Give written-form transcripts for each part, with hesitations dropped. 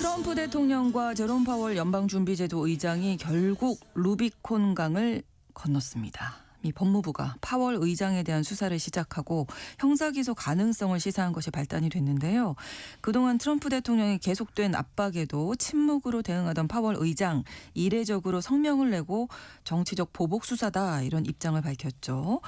트럼프 대통령과 제롬 파월 연방준비제도 의장이 결국 루비콘 강을 건넜습니다. 미 법무부가 파월 의장에 대한 수사를 시작하고 형사기소 가능성을 시사한 것이 발단이 됐는데요. 그동안 트럼프 대통령의 계속된 압박에도 침묵으로 대응하던 파월 의장, 이례적으로 성명을 내고 정치적 보복 수사다 이런 입장을 밝혔죠.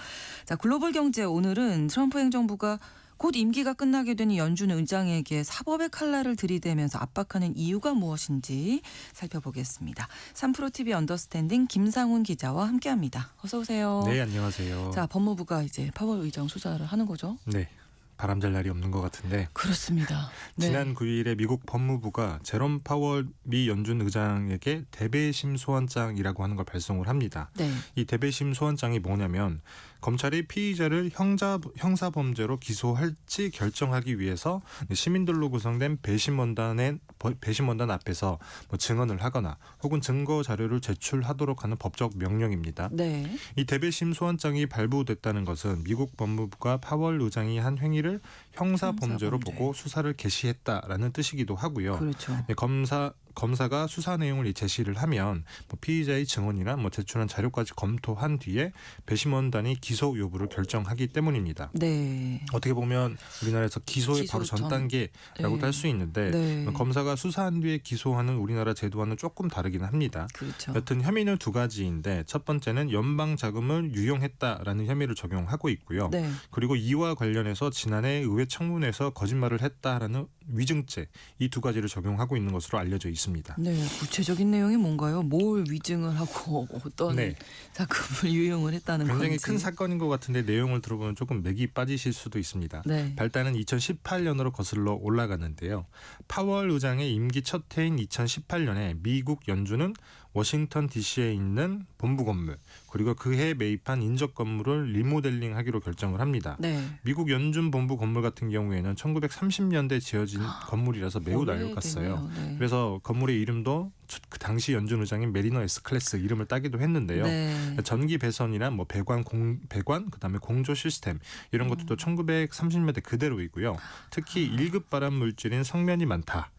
자, 글로벌 경제 오늘은 트럼프 행정부가 곧 임기가 끝나게 된 이 연준 의장에게 사법의 칼날을 들이대면서 압박하는 이유가 무엇인지 살펴보겠습니다. 3프로TV 언더스탠딩 김상훈 기자와 함께합니다. 어서 오세요. 네, 안녕하세요. 자, 법무부가 이제 파월 의장 수사를 하는 거죠? 네, 바람잘 날이 없는 것 같은데. 그렇습니다. 네. 지난 9일에 미국 법무부가 제롬 파월 미 연준 의장에게 대배심 소환장이라고 하는 걸 발송을 합니다. 네. 이 대배심 소환장이 뭐냐면 검찰이 피의자를 형사범죄로 기소할지 결정하기 위해서 시민들로 구성된 배심원단 앞에서 증언을 하거나 혹은 증거 자료를 제출하도록 하는 법적 명령입니다. 네. 이 대배심 소환장이 발부됐다는 것은 미국 법무부가 파월 의장이 한 행위를 형사범죄로 보고 수사를 개시했다라는 뜻이기도 하고요. 그렇죠. 검사가 수사 내용을 제시를 하면 피의자의 증언이나 제출한 자료까지 검토한 뒤에 배심원단이 기소 여부를 결정하기 때문입니다. 네. 어떻게 보면 우리나라에서 기소의 바로 전 단계라고도 네. 할 수 있는데 네. 검사가 수사한 뒤에 기소하는 우리나라 제도와는 조금 다르긴 합니다. 그렇죠. 여튼 혐의는 두 가지인데 첫 번째는 연방 자금을 유용했다라는 혐의를 적용하고 있고요. 네. 그리고 이와 관련해서 지난해 의회 청문회에서 거짓말을 했다라는 위증죄, 이 두 가지를 적용하고 있는 것으로 알려져 있습니다. 네, 구체적인 내용이 뭔가요? 뭘 위증을 하고 어떤 자금을 유용을 했다는 굉장히 건지. 큰 사건인 것 같은데 내용을 들어보면 조금 맥이 빠지실 수도 있습니다. 네. 발단은 2018년으로 거슬러 올라가는데요. 파월 의장의 임기 첫 해인 2018년에 미국 연준은 워싱턴 DC에 있는 본부 건물 그리고 그해 매입한 인접 건물을 리모델링하기로 결정을 합니다. 네. 미국 연준 본부 건물 같은 경우에는 1930년대 지어진 건물이라서 매우 낡았어요. 네. 그래서 건물의 이름도 그 당시 연준 의장인 메리너 S 클래스 이름을 따기도 했는데요. 네. 전기 배선이나 배관 그다음에 공조 시스템 이런 것들도 1930년대 그대로이고요. 특히 1급 발암 물질인 성면이 많다.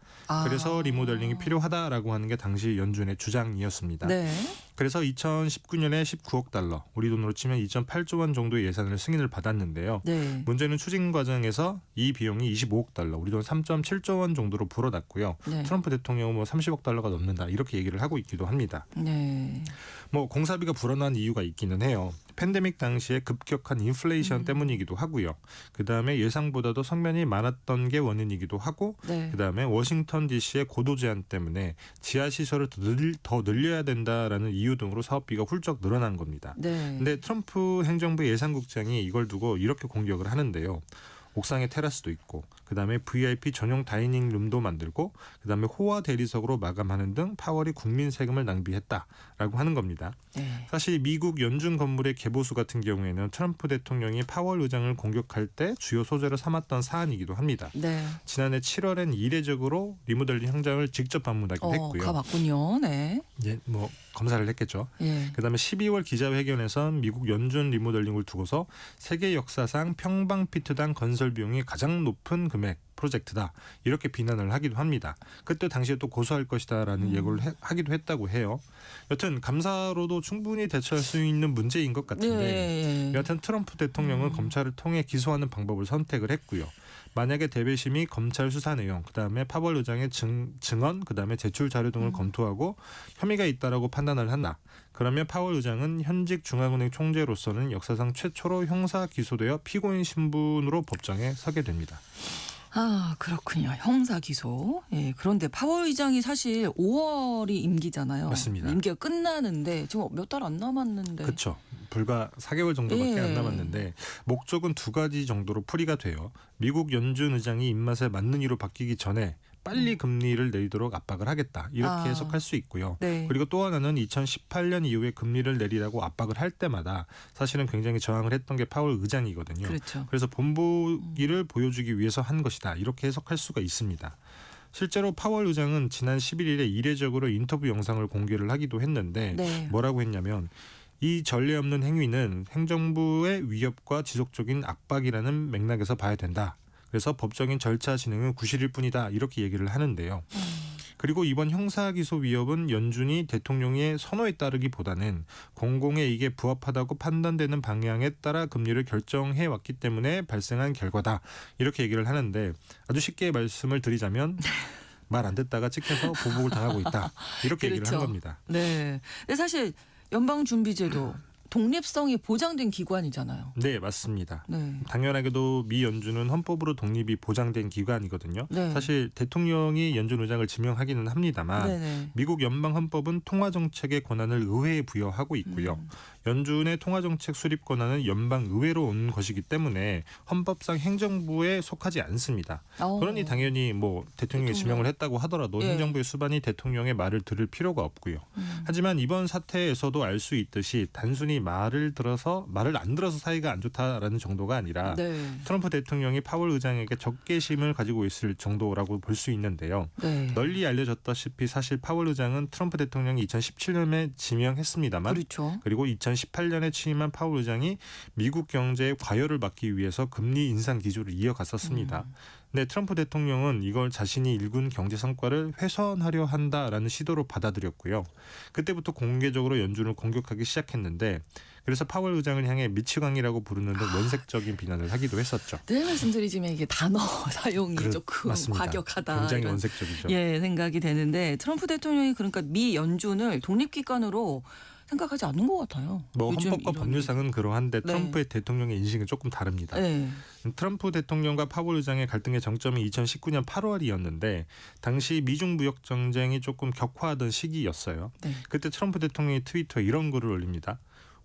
그래서 리모델링이 필요하다라고 하는 게 당시 연준의 주장이었습니다. 네. 그래서 2019년에 19억 달러, 우리 돈으로 치면 2.8조 원 정도의 예산을 승인을 받았는데요. 네. 문제는 추진 과정에서 이 비용이 25억 달러, 우리 돈 3.7조 원 정도로 불어났고요. 네. 트럼프 대통령은 30억 달러가 넘는다 이렇게 얘기를 하고 있기도 합니다. 네. 공사비가 불어난 이유가 있기는 해요. 팬데믹 당시에 급격한 인플레이션 때문이기도 하고요. 그다음에 예상보다도 성면이 많았던 게 원인이기도 하고 네. 그다음에 워싱턴 DC의 고도 제한 때문에 지하 시설을 더 늘려야 된다라는 이유 등으로 사업비가 훌쩍 늘어난 겁니다. 네. 근데 트럼프 행정부 예산국장이 이걸 두고 이렇게 공격을 하는데요. 옥상에 테라스도 있고 그다음에 VIP 전용 다이닝 룸도 만들고 그다음에 호화 대리석으로 마감하는 등 파월이 국민 세금을 낭비했다라고 하는 겁니다. 네. 사실 미국 연준 건물의 개보수 같은 경우에는 트럼프 대통령이 파월 의장을 공격할 때 주요 소재로 삼았던 사안이기도 합니다. 네. 지난해 7월엔 이례적으로 리모델링 현장을 직접 방문하기도 했고요. 가봤군요. 네. 예, 검사를 했겠죠. 예. 그다음에 12월 기자회견에선 미국 연준 리모델링을 두고서 세계 역사상 평방피트당 건설 비용이 가장 높은 금액 프로젝트다 이렇게 비난을 하기도 합니다. 그때 당시에 또 고소할 것이다라는 예고를 하기도 했다고 해요. 여튼 감사로도 충분히 대처할 수 있는 문제인 것 같은데 여하튼 트럼프 대통령은 검찰을 통해 기소하는 방법을 선택을 했고요. 만약에 대배심이 검찰 수사 내용, 그다음에 파월 의장의 증언, 그다음에 제출 자료 등을 검토하고 혐의가 있다라고 판단을 한다. 그러면 파월 의장은 현직 중앙은행 총재로서는 역사상 최초로 형사 기소되어 피고인 신분으로 법정에 서게 됩니다. 그렇군요. 형사 기소. 예, 그런데 파월 의장이 사실 5월이 임기잖아요. 맞습니다. 임기가 끝나는데 지금 몇 달 안 남았는데. 그렇죠. 불과 4개월 정도밖에 안 남았는데 목적은 두 가지 정도로 풀이가 돼요. 미국 연준 의장이 입맛에 맞는 이로 바뀌기 전에 빨리 금리를 내리도록 압박을 하겠다. 이렇게 해석할 수 있고요. 네. 그리고 또 하나는 2018년 이후에 금리를 내리라고 압박을 할 때마다 사실은 굉장히 저항을 했던 게 파월 의장이거든요. 그렇죠. 그래서 본보기를 보여주기 위해서 한 것이다. 이렇게 해석할 수가 있습니다. 실제로 파월 의장은 지난 11일에 이례적으로 인터뷰 영상을 공개를 하기도 했는데 뭐라고 했냐면 이 전례 없는 행위는 행정부의 위협과 지속적인 압박이라는 맥락에서 봐야 된다. 그래서 법적인 절차 진행은 구실일 뿐이다. 이렇게 얘기를 하는데요. 그리고 이번 형사기소 위협은 연준이 대통령의 선호에 따르기보다는 공공의 이익에 부합하다고 판단되는 방향에 따라 금리를 결정해 왔기 때문에 발생한 결과다. 이렇게 얘기를 하는데 아주 쉽게 말씀을 드리자면 말 안 듣다가 찍혀서 보복을 당하고 있다. 이렇게 얘기를 한 그렇죠. 겁니다. 네. 근데 사실 연방준비제도 독립성이 보장된 기관이잖아요. 네, 맞습니다. 네. 당연하게도 미 연준은 헌법으로 독립이 보장된 기관이거든요. 네. 사실 대통령이 연준 의장을 지명하기는 합니다만 네네. 미국 연방 헌법은 통화 정책의 권한을 의회에 부여하고 있고요. 연준의 통화 정책 수립 권한은 연방 의회로 온 것이기 때문에 헌법상 행정부에 속하지 않습니다. 그러니 당연히 뭐 대통령이 지명을 했다고 하더라도 예. 행정부의 수반이 대통령의 말을 들을 필요가 없고요. 하지만 이번 사태에서도 알 수 있듯이 단순히 말을 안 들어서 사이가 안 좋다라는 정도가 아니라 네. 트럼프 대통령이 파월 의장에게 적개심을 가지고 있을 정도라고 볼 수 있는데요. 네. 널리 알려졌다시피 사실 파월 의장은 트럼프 대통령이 2017년에 지명했습니다만 그렇죠. 그리고 2018년에 취임한 파월 의장이 미국 경제의 과열을 막기 위해서 금리 인상 기조를 이어갔었습니다. 근데 트럼프 대통령은 이걸 자신이 일군 경제 성과를 훼손하려 한다라는 시도로 받아들였고요. 그때부터 공개적으로 연준을 공격하기 시작했는데 그래서 파월 의장을 향해 미치광이라고 부르는 등 원색적인 비난을 하기도 했었죠. 늘 말씀드리지만 이게 단어 사용이 조금 맞습니다. 과격하다. 굉장히 이런 원색적이죠. 예, 생각이 되는데 트럼프 대통령이 그러니까 미 연준을 독립기관으로 생각하지 않는 것 같아요. 뭐 요즘 헌법과 이런 법률상은 그러한데 네. 트럼프의 대통령의 인식은 조금 다릅니다. 네. 트럼프 대통령과 파월 의장의 갈등의 정점이 2019년 8월이었는데 당시 미중 무역 전쟁이 조금 격화하던 시기였어요. 네. 그때 트럼프 대통령이 트위터에 이런 글을 올립니다.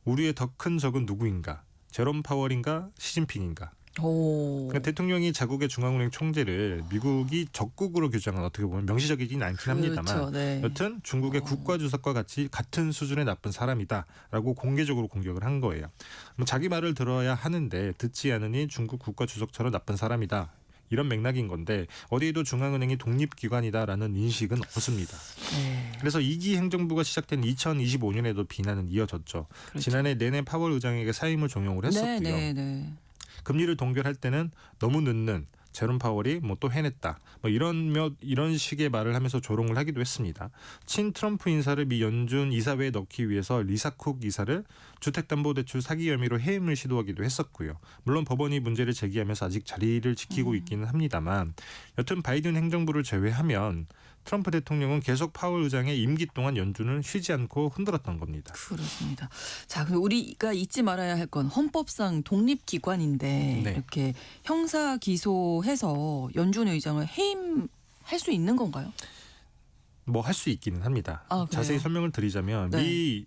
우리의 더 큰 적은 누구인가? 제롬 파월인가? 시진핑인가? 오. 그러니까 대통령이 자국의 중앙은행 총재를 미국이 적국으로 규정한 어떻게 보면 명시적이진 않긴 합니다만 그렇죠. 네. 여튼 중국의 국가주석과 같은 수준의 나쁜 사람이다라고 공개적으로 공격을 한 거예요. 뭐 자기 말을 들어야 하는데 듣지 않으니 중국 국가주석처럼 나쁜 사람이다. 이런 맥락인 건데 어디에도 중앙은행이 독립기관이다라는 인식은 없습니다. 네. 그래서 2기 행정부가 시작된 2025년에도 비난은 이어졌죠. 그렇죠. 지난해 내내 파월 의장에게 사임을 종용을 했었고요. 네, 네, 네. 금리를 동결할 때는 너무 늦는 제롬 파월이 뭐 또 해냈다. 뭐 이런 식의 말을 하면서 조롱을 하기도 했습니다. 친 트럼프 인사를 미 연준 이사회에 넣기 위해서 리사 쿡 이사를 주택담보대출 사기 혐의로 해임을 시도하기도 했었고요. 물론 법원이 문제를 제기하면서 아직 자리를 지키고 있기는 합니다만 여튼 바이든 행정부를 제외하면 트럼프 대통령은 계속 파월 의장의 임기 동안 연준을 쉬지 않고 흔들었던 겁니다. 그렇습니다. 자, 그럼 우리가 잊지 말아야 할 건 헌법상 독립기관인데 네. 이렇게 형사 기소해서 연준 의장을 해임할 수 있는 건가요? 뭐 할 수 있기는 합니다. 아, 그래요? 자세히 설명을 드리자면 네. 미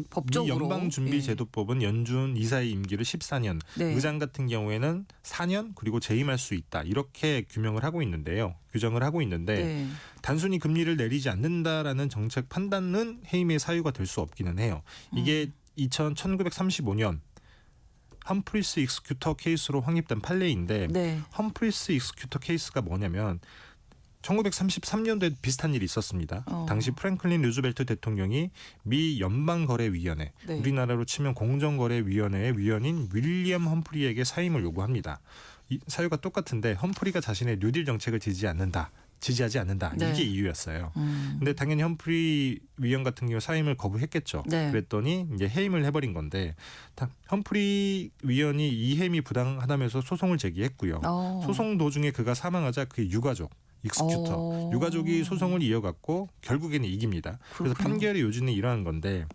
법적으로. 연방준비제도법은 연준 이사의 임기를 14년, 네. 의장 같은 경우에는 4년 그리고 재임할 수 있다. 이렇게 규정을 하고 있는데 네. 단순히 금리를 내리지 않는다라는 정책 판단은 해임의 사유가 될 수 없기는 해요. 이게 1935년 험프리스 익스큐터 케이스로 확립된 판례인데 네. 험프리스 익스큐터 케이스가 뭐냐면 1933년도에 비슷한 일이 있었습니다. 당시 프랭클린 루즈벨트 대통령이 미 연방거래위원회, 네. 우리나라로 치면 공정거래위원회의 위원인 윌리엄 험프리에게 사임을 요구합니다. 이 사유가 똑같은데 험프리가 자신의 뉴딜 정책을 지지하지 않는다. 네. 이게 이유였어요. 근데 당연히 험프리 위원 같은 경우 사임을 거부했겠죠. 네. 그랬더니 이제 해임을 해버린 건데 험프리 위원이 이 해임이 부당하다면서 소송을 제기했고요. 소송 도중에 그가 사망하자 그의 유가족 유가족이 소송을 이어갔고 결국에는 이깁니다. 그래서 그렇군요. 판결의 요지는 이러한 건데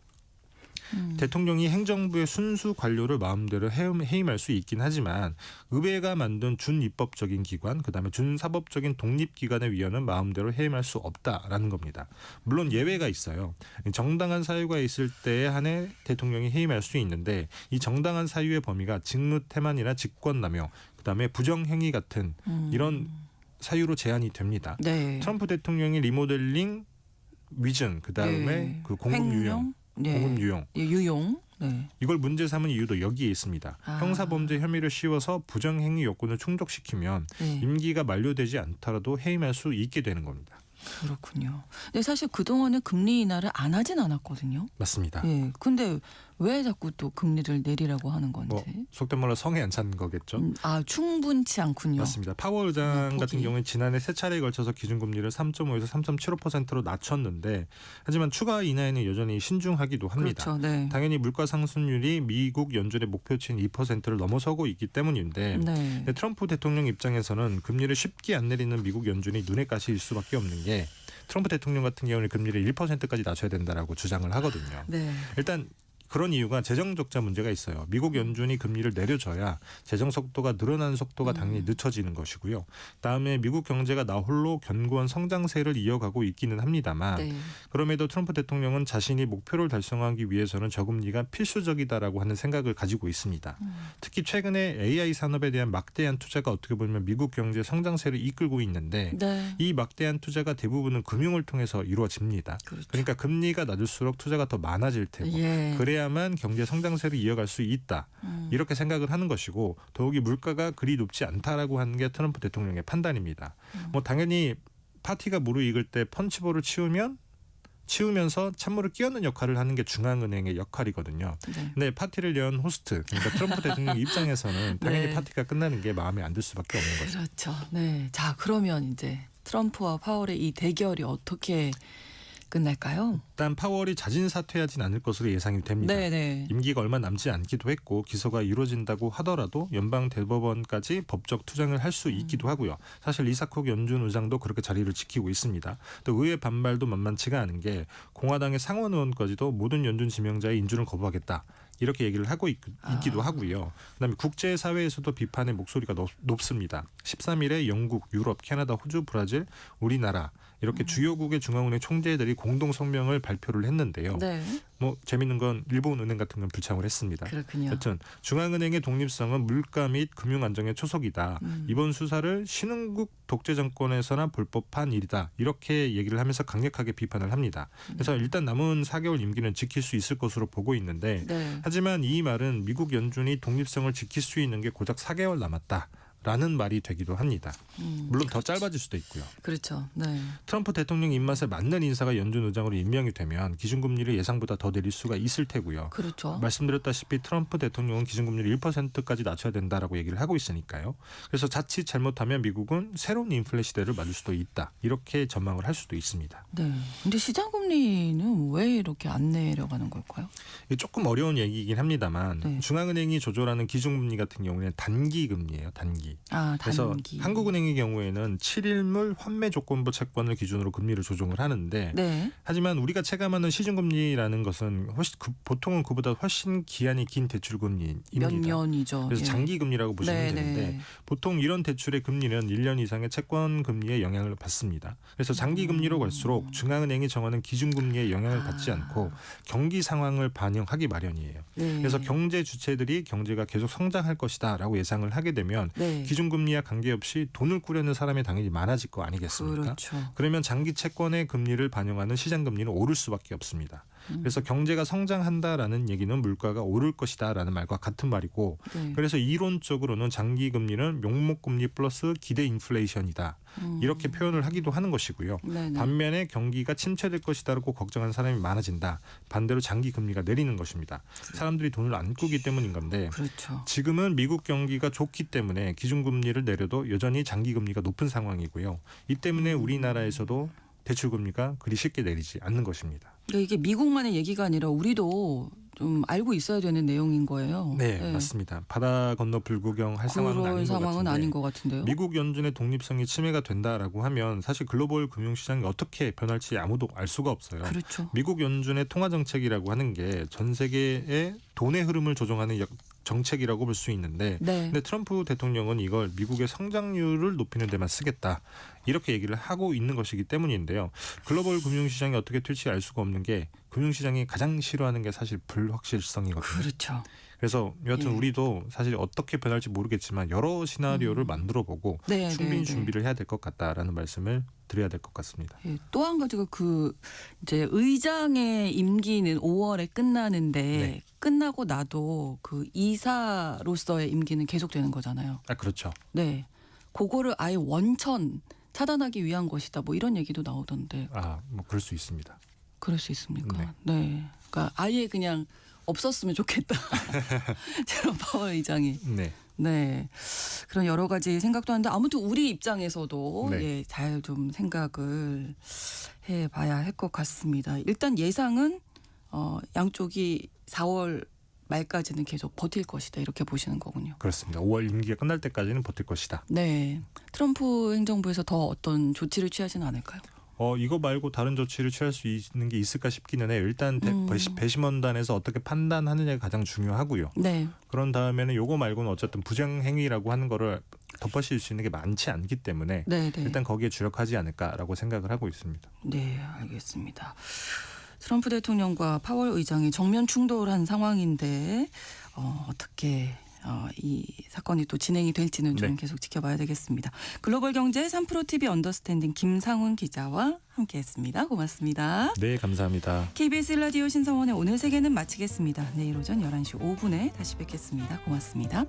대통령이 행정부의 순수 관료를 마음대로 해임할 수 있긴 하지만 의회가 만든 준입법적인 기관 그다음에 준사법적인 독립기관의 위원은 마음대로 해임할 수 없다라는 겁니다. 물론 예외가 있어요. 정당한 사유가 있을 때에 한해 대통령이 해임할 수 있는데 이 정당한 사유의 범위가 직무태만이나 직권남용 그다음에 부정행위 같은 이런 사유로 제한이 됩니다. 네. 트럼프 대통령이 리모델링 위증 그다음에 네. 그 공급 유용 네. 공급 유용 예, 유용. 네. 이걸 문제 삼은 이유도 여기에 있습니다. 형사범죄 혐의를 씌워서 부정행위 요건을 충족시키면 네. 임기가 만료되지 않더라도 해임할 수 있게 되는 겁니다. 그렇군요. 근데 사실 그동안에 금리 인하를 안 하진 않았거든요. 맞습니다. 예. 근데 왜 자꾸 또 금리를 내리라고 하는 건지. 뭐 속된 말로 성에 안 찬 거겠죠. 충분치 않군요. 맞습니다. 파월 의장 폭이. 같은 경우에 지난해 세 차례에 걸쳐서 기준금리를 3.5에서 3.75%로 낮췄는데 하지만 추가 인하에는 여전히 신중하기도 합니다. 그렇죠. 네. 당연히 물가 상승률이 미국 연준의 목표치인 2%를 넘어서고 있기 때문인데 네. 트럼프 대통령 입장에서는 금리를 쉽게 안 내리는 미국 연준이 눈에 가시일 수밖에 없는 게 트럼프 대통령 같은 경우는 금리를 1%까지 낮춰야 된다라고 주장을 하거든요. 네. 일단 그런 이유가 재정 적자 문제가 있어요. 미국 연준이 금리를 내려줘야 재정 속도가 늘어나는 속도가 당연히 늦춰지는 것이고요. 그다음에 미국 경제가 나홀로 견고한 성장세를 이어가고 있기는 합니다만 네. 그럼에도 트럼프 대통령은 자신이 목표를 달성하기 위해서는 저금리가 필수적이다라고 하는 생각을 가지고 있습니다. 특히 최근에 AI 산업에 대한 막대한 투자가 어떻게 보면 미국 경제 성장세를 이끌고 있는데 네. 이 막대한 투자가 대부분은 금융을 통해서 이루어집니다. 그렇죠. 그러니까 금리가 낮을수록 투자가 더 많아질 테고 예. 그래야만 경제 성장세를 이어갈 수 있다. 이렇게 생각을 하는 것이고 더욱이 물가가 그리 높지 않다라고 하는 게 트럼프 대통령의 판단입니다. 뭐 당연히 파티가 무르익을 때 펀치볼을 치우면서 찬물을 끼얹는 역할을 하는 게 중앙은행의 역할이거든요. 네. 근데 파티를 연 호스트, 그러니까 트럼프 대통령 입장에서는 당연히 네. 파티가 끝나는 게 마음에 안 들 수밖에 없는 거죠. 그렇죠. 네. 자, 그러면 이제 트럼프와 파월의 이 대결이 어떻게 끝날까요? 일단 파월이 자진 사퇴하진 않을 것으로 예상이 됩니다. 네. 임기가 얼마 남지 않기도 했고 기소가 이루어진다고 하더라도 연방 대법원까지 법적 투쟁을 할 수 있기도 하고요. 사실 리사콕 연준 의장도 그렇게 자리를 지키고 있습니다. 또 의회 반발도 만만치가 않은 게 공화당의 상원 의원까지도 모든 연준 지명자의 인준을 거부하겠다. 이렇게 얘기를 하고 있기도 하고요. 그다음에 국제사회에서도 비판의 목소리가 높습니다. 13일에 영국, 유럽, 캐나다, 호주, 브라질, 우리나라 이렇게 주요국의 중앙은행 총재들이 공동 성명을 발표를 했는데요. 네. 뭐 재밌는 건 일본은행 같은 건 불참을 했습니다. 그렇군요. 여튼 중앙은행의 독립성은 물가 및 금융 안정의 초석이다. 이번 수사를 신흥국 독재 정권에서나 볼 법한 일이다. 이렇게 얘기를 하면서 강력하게 비판을 합니다. 그래서 일단 남은 4개월 임기는 지킬 수 있을 것으로 보고 있는데 네. 하지만 이 말은 미국 연준이 독립성을 지킬 수 있는 게 고작 4개월 남았다. 라는 말이 되기도 합니다. 물론 더 짧아질 수도 있고요. 그렇죠. 네. 트럼프 대통령 입맛에 맞는 인사가 연준 의장으로 임명이 되면 기준금리를 예상보다 더 내릴 수가 있을 테고요. 그렇죠. 말씀드렸다시피 트럼프 대통령은 기준금리를 1%까지 낮춰야 된다라고 얘기를 하고 있으니까요. 그래서 자칫 잘못하면 미국은 새로운 인플레 시대를 맞을 수도 있다. 이렇게 전망을 할 수도 있습니다. 네. 근데 시장 금리는 왜 이렇게 안 내려가는 걸까요? 이게 조금 어려운 얘기이긴 합니다만 네. 중앙은행이 조절하는 기준금리 같은 경우는 단기 금리예요. 단기. 그래서 단기. 한국은행의 경우에는 7일물 환매 조건부 채권을 기준으로 금리를 조정을 하는데 네. 하지만 우리가 체감하는 시중금리라는 것은 보통은 그보다 훨씬 기한이 긴 대출금리입니다. 몇 년이죠. 그래서 예. 장기금리라고 보시면 네, 되는데 네. 보통 이런 대출의 금리는 1년 이상의 채권금리에 영향을 받습니다. 그래서 장기금리로 갈수록 중앙은행이 정하는 기준금리에 영향을 받지 않고 경기 상황을 반영하기 마련이에요. 네. 그래서 경제 주체들이 경제가 계속 성장할 것이다라고 예상을 하게 되면 네. 기준금리와 관계없이 돈을 꾸려는 사람이 당연히 많아질 거 아니겠습니까? 그렇죠. 그러면 장기 채권의 금리를 반영하는 시장 금리는 오를 수밖에 없습니다. 그래서 경제가 성장한다라는 얘기는 물가가 오를 것이다라는 말과 같은 말이고 네. 그래서 이론적으로는 장기 금리는 명목금리 플러스 기대 인플레이션이다. 이렇게 표현을 하기도 하는 것이고요. 네네. 반면에 경기가 침체될 것이다라고 걱정하는 사람이 많아진다. 반대로 장기 금리가 내리는 것입니다. 사람들이 돈을 안 꾸기 때문인 건데 그렇죠. 지금은 미국 경기가 좋기 때문에 기준금리를 내려도 여전히 장기금리가 높은 상황이고요. 이 때문에 우리나라에서도 대출금리가 그리 쉽게 내리지 않는 것입니다. 그러니까 이게 미국만의 얘기가 아니라 우리도 좀 알고 있어야 되는 내용인 거예요. 네, 맞습니다. 바다 건너 불구경할 상황은 아닌 것 상황은 같은데 아닌 것 같은데요. 미국 연준의 독립성이 침해가 된다라고 하면 사실 글로벌 금융시장이 어떻게 변할지 아무도 알 수가 없어요. 그렇죠. 미국 연준의 통화정책이라고 하는 게 전 세계의 돈의 흐름을 조정하는 정책이라고 볼 수 있는데 네. 근데 트럼프 대통령은 이걸 미국의 성장률을 높이는 데만 쓰겠다. 이렇게 얘기를 하고 있는 것이기 때문인데요. 글로벌 금융시장이 어떻게 될지 알 수가 없는 게 금융시장이 가장 싫어하는 게 사실 불확실성이거든요. 그렇죠. 그래서 여하튼 예. 우리도 사실 어떻게 변할지 모르겠지만 여러 시나리오를 만들어보고 네, 충분히 네, 네. 준비를 해야 될 것 같다라는 말씀을 드려야 될 것 같습니다. 예, 또 한 가지가 이제 의장의 임기는 5월에 끝나는데 네. 끝나고 나도 그 이사로서의 임기는 계속되는 거잖아요. 아 그렇죠. 네. 그거를 아예 원천 차단하기 위한 것이다. 뭐 이런 얘기도 나오던데 뭐 그럴 수 있습니다. 그럴 수 있습니까? 네. 네. 그러니까 아예 그냥 없었으면 좋겠다. 제롬 파월 의장이. 네. 네. 그런 여러 가지 생각도 하는데 아무튼 우리 입장에서도 네. 예, 잘 좀 생각을 해봐야 할 것 같습니다. 일단 예상은 양쪽이 4월 말까지는 계속 버틸 것이다 이렇게 보시는 거군요. 그렇습니다. 5월 임기가 끝날 때까지는 버틸 것이다. 네. 트럼프 행정부에서 더 어떤 조치를 취하지는 않을까요? 이거 말고 다른 조치를 취할 수 있는 게 있을까 싶기는 해요. 일단 배심원단에서 어떻게 판단하느냐가 가장 중요하고요. 네. 그런 다음에는 요거 말고는 어쨌든 부정행위라고 하는 거를 덮어씌울 수 있는 게 많지 않기 때문에 네, 네. 일단 거기에 주력하지 않을까라고 생각을 하고 있습니다. 네, 알겠습니다. 트럼프 대통령과 파월 의장이 정면 충돌한 상황인데 어떻게 이 사건이 또 진행이 될지는 좀 네. 계속 지켜봐야 되겠습니다. 글로벌 경제 3프로TV 언더스탠딩 김상훈 기자와 함께했습니다. 고맙습니다. 네, 감사합니다. KBS 라디오 신성원의 오늘 세계는 마치겠습니다. 내일 오전 11시 5분에 다시 뵙겠습니다. 고맙습니다.